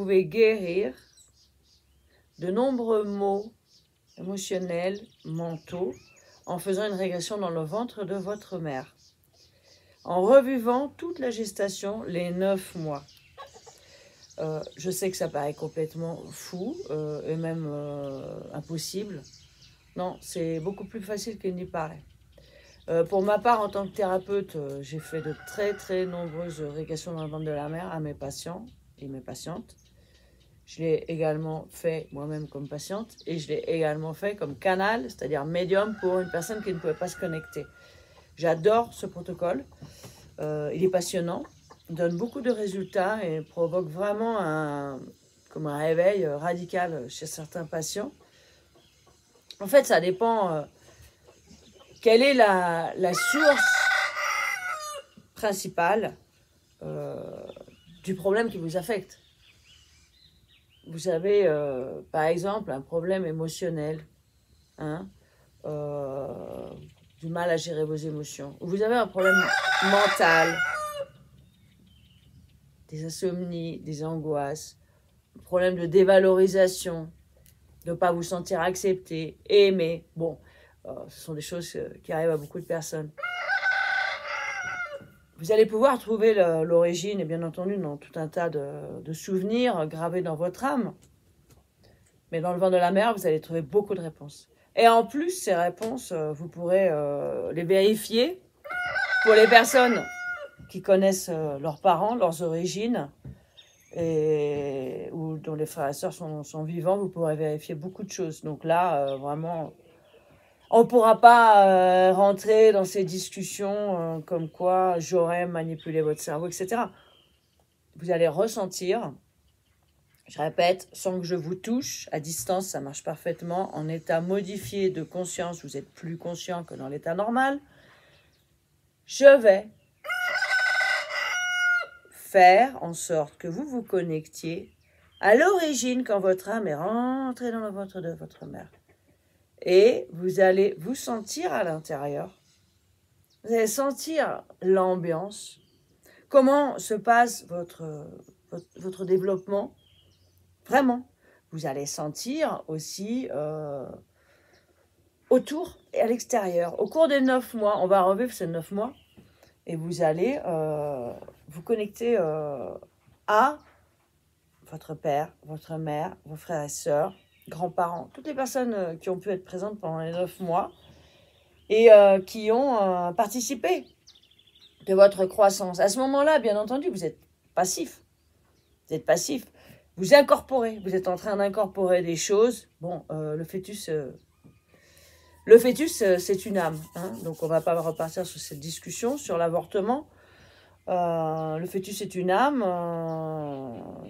pouvez guérir de nombreux maux émotionnels, mentaux, en faisant une régression dans le ventre de votre mère. En revivant toute la gestation, les 9 mois. Je sais que ça paraît complètement fou et même impossible. Non, c'est beaucoup plus facile qu'il n'y paraît. Pour ma part, en tant que thérapeute, j'ai fait de très nombreuses régressions dans le ventre de la mère à mes patients et mes patientes. Je l'ai également fait moi-même comme patiente et je l'ai également fait comme canal, c'est-à-dire médium pour une personne qui ne pouvait pas se connecter. J'adore ce protocole, il est passionnant, il donne beaucoup de résultats et provoque vraiment un réveil radical chez certains patients. En fait, ça dépend quelle est la source principale du problème qui vous affecte. Vous avez, par exemple, un problème émotionnel, hein, du mal à gérer vos émotions. Ou vous avez un problème mental, des insomnies, des angoisses, un problème de dévalorisation, de ne pas vous sentir accepté, aimé. Bon, ce sont des choses qui arrivent à beaucoup de personnes. Vous allez pouvoir trouver l'origine, et bien entendu, dans tout un tas de souvenirs gravés dans votre âme. Mais dans le ventre de la mère, vous allez trouver beaucoup de réponses. Et en plus, ces réponses, vous pourrez les vérifier pour les personnes qui connaissent leurs parents, leurs origines, ou dont les frères et sœurs sont vivants, vous pourrez vérifier beaucoup de choses. Donc là, vraiment, on ne pourra pas rentrer dans ces discussions comme quoi j'aurais manipulé votre cerveau, etc. Vous allez ressentir, je répète, sans que je vous touche, à distance, ça marche parfaitement. En état modifié de conscience, vous êtes plus conscient que dans l'état normal. Je vais faire en sorte que vous vous connectiez à l'origine quand votre âme est rentrée dans le ventre de votre mère. Et vous allez vous sentir à l'intérieur. Vous allez sentir l'ambiance. Comment se passe votre développement. Vraiment. Vous allez sentir aussi autour et à l'extérieur. Au cours des 9 mois, on va revivre ces 9 mois. Et vous allez vous connecter à votre père, votre mère, vos frères et sœurs, grands-parents, toutes les personnes qui ont pu être présentes pendant les 9 mois et qui ont participé de votre croissance. À ce moment-là, bien entendu, vous êtes passif. Vous êtes passif. Vous incorporez. Vous êtes en train d'incorporer des choses. Bon, le fœtus, c'est une âme. Hein, donc, on ne va pas repartir sur cette discussion sur l'avortement. Le fœtus est une âme.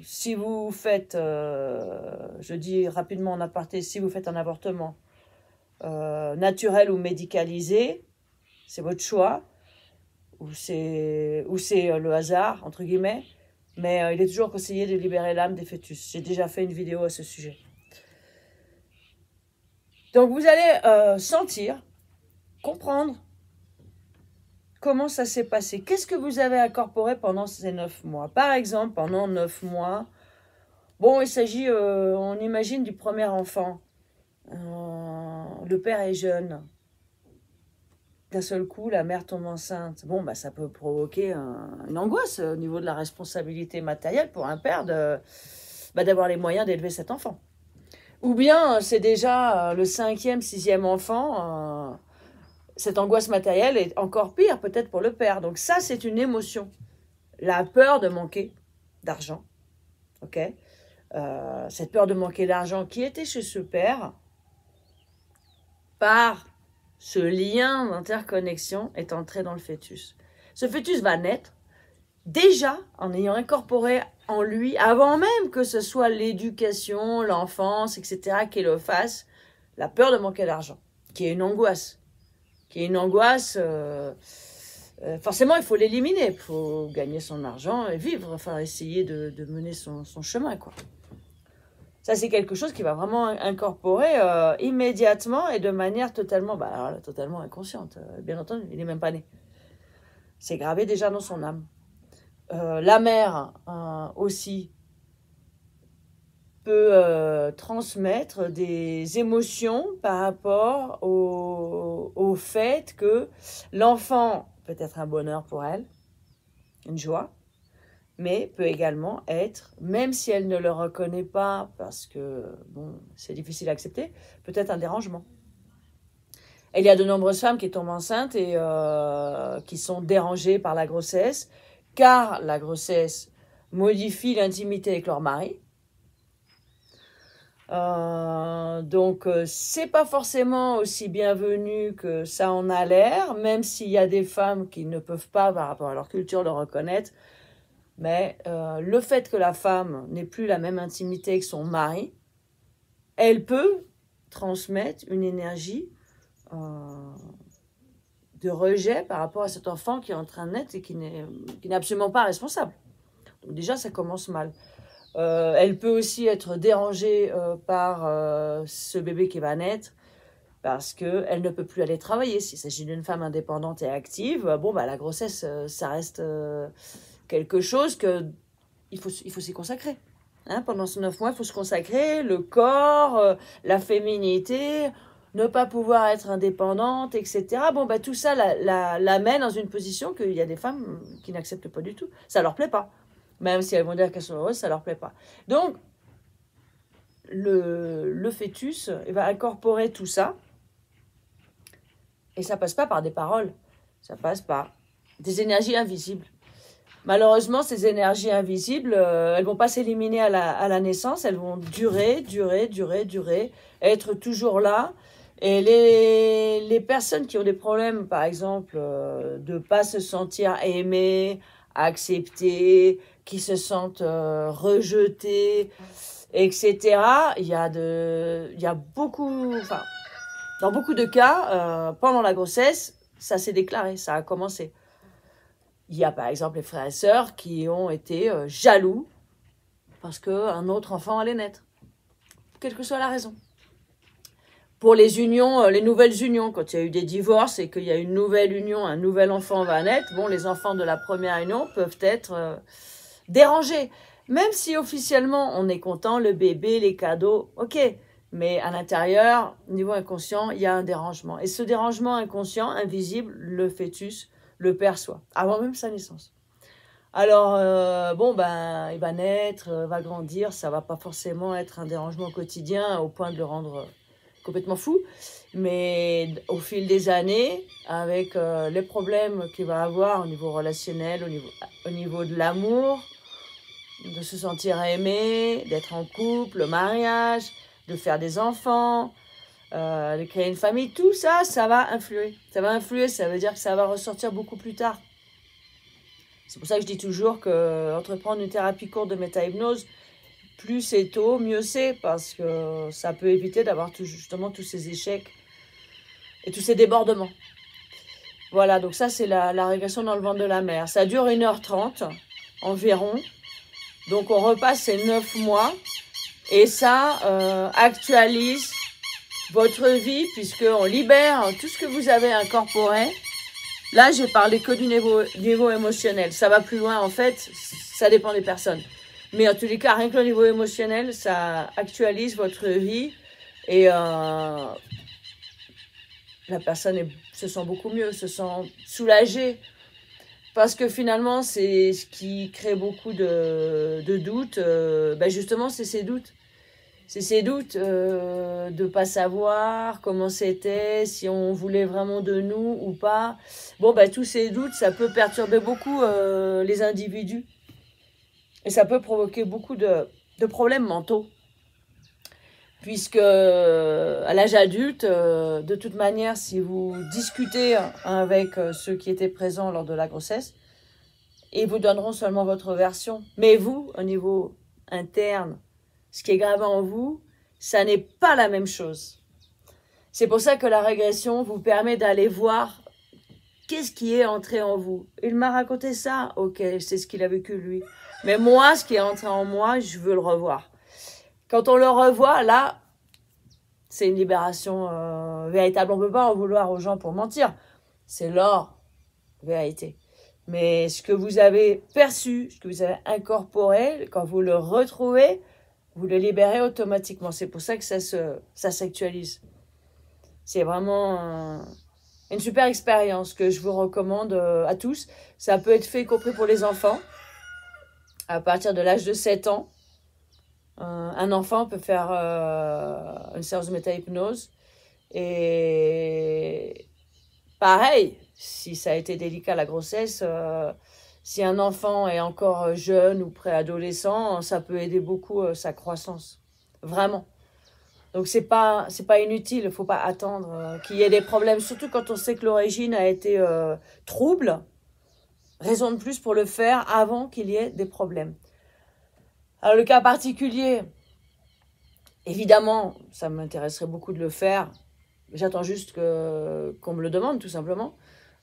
Si vous faites, je dis rapidement en aparté, si vous faites un avortement naturel ou médicalisé, c'est votre choix, ou c'est le hasard, entre guillemets, mais il est toujours conseillé de libérer l'âme des fœtus. J'ai déjà fait une vidéo à ce sujet. Donc vous allez sentir, comprendre, comment ça s'est passé? Qu'est-ce que vous avez incorporé pendant ces 9 mois? Par exemple, pendant 9 mois, bon, il s'agit, on imagine, du premier enfant. Le père est jeune. D'un seul coup, la mère tombe enceinte. Bon, bah, ça peut provoquer une angoisse au niveau de la responsabilité matérielle pour un père d'avoir les moyens d'élever cet enfant. Ou bien, c'est déjà le 5e, 6e enfant... cette angoisse matérielle est encore pire peut-être pour le père. Donc ça, c'est une émotion. La peur de manquer d'argent. Ok, cette peur de manquer d'argent qui était chez ce père, par ce lien d'interconnexion, est entré dans le fœtus. Ce fœtus va naître déjà en ayant incorporé en lui, avant même que ce soit l'éducation, l'enfance, etc., qui le fasse, la peur de manquer d'argent, qui est une angoisse. Forcément, il faut l'éliminer. Il faut gagner son argent et vivre, enfin, essayer de mener son chemin, quoi. Ça, c'est quelque chose qui va vraiment incorporer immédiatement et de manière totalement, totalement inconsciente. Bien entendu, il n'est même pas né. C'est gravé déjà dans son âme. La mère aussi peut transmettre des émotions par rapport au fait que l'enfant peut être un bonheur pour elle, une joie, mais peut également être, même si elle ne le reconnaît pas, parce que bon, c'est difficile à accepter, peut-être un dérangement. Et il y a de nombreuses femmes qui tombent enceintes et qui sont dérangées par la grossesse, car la grossesse modifie l'intimité avec leur mari. Donc c'est pas forcément aussi bienvenu que ça en a l'air, même s'il y a des femmes qui ne peuvent pas, par rapport à leur culture, le reconnaître. Mais le fait que la femme n'ait plus la même intimité que son mari, elle peut transmettre une énergie de rejet par rapport à cet enfant qui est en train de naître et qui n'est absolument pas responsable. Donc déjà, ça commence mal. Elle peut aussi être dérangée par ce bébé qui va naître parce qu'elle ne peut plus aller travailler. S'il s'agit d'une femme indépendante et active, bon, bah, la grossesse, ça reste quelque chose il faut s'y consacrer. Hein, pendant ces 9 mois, il faut se consacrer, le corps, la féminité, ne pas pouvoir être indépendante, etc. Bon, bah, tout ça la mène dans une position qu'il y a des femmes qui n'acceptent pas du tout. Ça leur plaît pas. Même si elles vont dire qu'elles sont heureuses, ça leur plaît pas. Donc, le fœtus va incorporer tout ça. Et ça passe pas par des paroles. Ça passe par des énergies invisibles. Malheureusement, ces énergies invisibles, elles vont pas s'éliminer à la naissance. Elles vont durer, être toujours là. Et les personnes qui ont des problèmes, par exemple, de pas se sentir aimées, acceptées, qui se sentent rejetées, etc. Il y a beaucoup, enfin, dans beaucoup de cas, pendant la grossesse, ça s'est déclaré, ça a commencé. Il y a par exemple les frères et sœurs qui ont été jaloux parce qu'un autre enfant allait naître, quelle que soit la raison. Pour les unions, les nouvelles unions, quand il y a eu des divorces et qu'il y a une nouvelle union, un nouvel enfant va naître, bon, les enfants de la première union peuvent être dérangés. Même si officiellement on est content, le bébé, les cadeaux, ok. Mais à l'intérieur, au niveau inconscient, il y a un dérangement. Et ce dérangement inconscient, invisible, le fœtus le perçoit, avant même sa naissance. Alors, bon, ben, il va naître, va grandir, ça va pas forcément être un dérangement quotidien au point de le rendre complètement fou, mais au fil des années, avec les problèmes qu'il va avoir au niveau relationnel, au niveau de l'amour, de se sentir aimé, d'être en couple, le mariage, de faire des enfants, de créer une famille, tout ça, ça va influer. Ça va influer, ça veut dire que ça va ressortir beaucoup plus tard. C'est pour ça que je dis toujours qu'entreprendre une thérapie courte de méta-hypnose, plus c'est tôt, mieux c'est, parce que ça peut éviter d'avoir justement tous ces échecs et tous ces débordements. Voilà, donc ça c'est la régression dans le ventre de la mère. Ça dure 1h30 environ. Donc on repasse ces 9 mois et ça actualise votre vie puisqu'on libère tout ce que vous avez incorporé. Là, j'ai parlé que du niveau émotionnel. Ça va plus loin en fait, ça dépend des personnes. Mais en tous les cas, rien que le niveau émotionnel, ça actualise votre vie et la personne se sent beaucoup mieux, se sent soulagée. Parce que finalement, c'est ce qui crée beaucoup de doutes. Ben justement, c'est ces doutes. C'est ces doutes de ne pas savoir comment c'était, si on voulait vraiment de nous ou pas. Bon, ben tous ces doutes, ça peut perturber beaucoup les individus. Et ça peut provoquer beaucoup de problèmes mentaux. Puisque à l'âge adulte, de toute manière, si vous discutez avec ceux qui étaient présents lors de la grossesse, ils vous donneront seulement votre version. Mais vous, au niveau interne, ce qui est gravé en vous, ça n'est pas la même chose. C'est pour ça que la régression vous permet d'aller voir qu'est-ce qui est entré en vous. Il m'a raconté ça, ok, c'est ce qu'il a vécu lui. Mais moi, ce qui est entré en moi, je veux le revoir. Quand on le revoit, là, c'est une libération véritable. On ne peut pas en vouloir aux gens pour mentir. C'est leur vérité. Mais ce que vous avez perçu, ce que vous avez incorporé, quand vous le retrouvez, vous le libérez automatiquement. C'est pour ça que ça s'actualise. C'est vraiment une super expérience que je vous recommande à tous. Ça peut être fait y compris pour les enfants. À partir de l'âge de 7 ans, un enfant peut faire une séance de méta-hypnose. Et pareil, si ça a été délicat la grossesse, si un enfant est encore jeune ou préadolescent, ça peut aider beaucoup sa croissance. Vraiment. Donc c'est pas inutile, il ne faut pas attendre qu'il y ait des problèmes, surtout quand on sait que l'origine a été trouble. Raison de plus pour le faire avant qu'il y ait des problèmes. Alors le cas particulier, évidemment, ça m'intéresserait beaucoup de le faire. J'attends juste qu'on me le demande, tout simplement.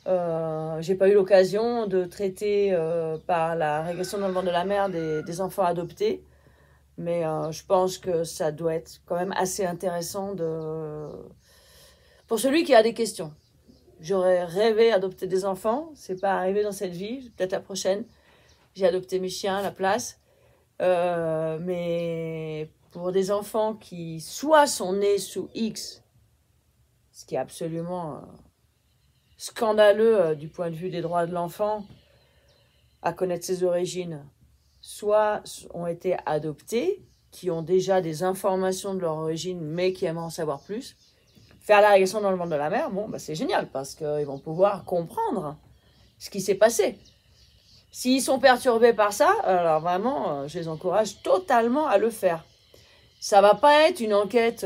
J'ai pas eu l'occasion de traiter par la régression dans le ventre de la mère des enfants adoptés. Mais je pense que ça doit être quand même assez intéressant pour celui qui a des questions. J'aurais rêvé d'adopter des enfants. C'est pas arrivé dans cette vie. Peut-être la prochaine. J'ai adopté mes chiens à la place. Mais pour des enfants qui soit sont nés sous X, ce qui est absolument scandaleux du point de vue des droits de l'enfant, à connaître ses origines, soit ont été adoptés, qui ont déjà des informations de leur origine, mais qui aimeraient en savoir plus. Faire la régression dans le ventre de la mère, bon, bah, c'est génial, parce qu'ils vont pouvoir comprendre ce qui s'est passé. S'ils sont perturbés par ça, alors vraiment, je les encourage totalement à le faire. Ça va pas être une enquête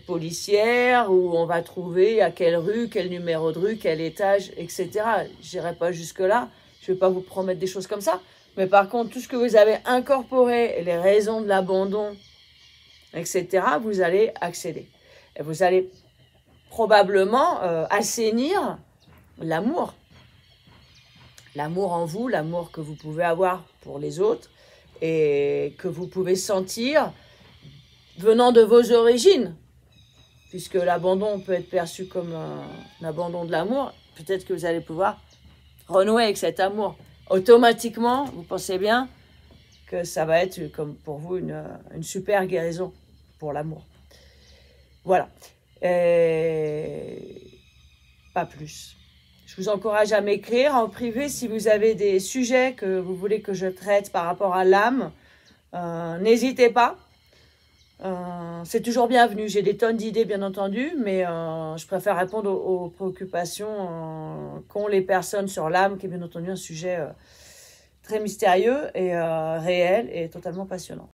policière où on va trouver à quelle rue, quel numéro de rue, quel étage, etc. Je n'irai pas jusque-là. Je ne vais pas vous promettre des choses comme ça. Mais par contre, tout ce que vous avez incorporé, les raisons de l'abandon, etc., vous allez accéder. Et vous allez probablement assainir l'amour. L'amour en vous, l'amour que vous pouvez avoir pour les autres et que vous pouvez sentir venant de vos origines. Puisque l'abandon peut être perçu comme un abandon de l'amour, peut-être que vous allez pouvoir renouer avec cet amour. Automatiquement, vous pensez bien que ça va être comme pour vous une super guérison pour l'amour. Voilà. Pas plus. Je vous encourage à m'écrire en privé si vous avez des sujets que vous voulez que je traite par rapport à l'âme. N'hésitez pas. C'est toujours bienvenu. J'ai des tonnes d'idées, bien entendu, mais je préfère répondre aux préoccupations qu'ont les personnes sur l'âme, qui est bien entendu un sujet très mystérieux et réel et totalement passionnant.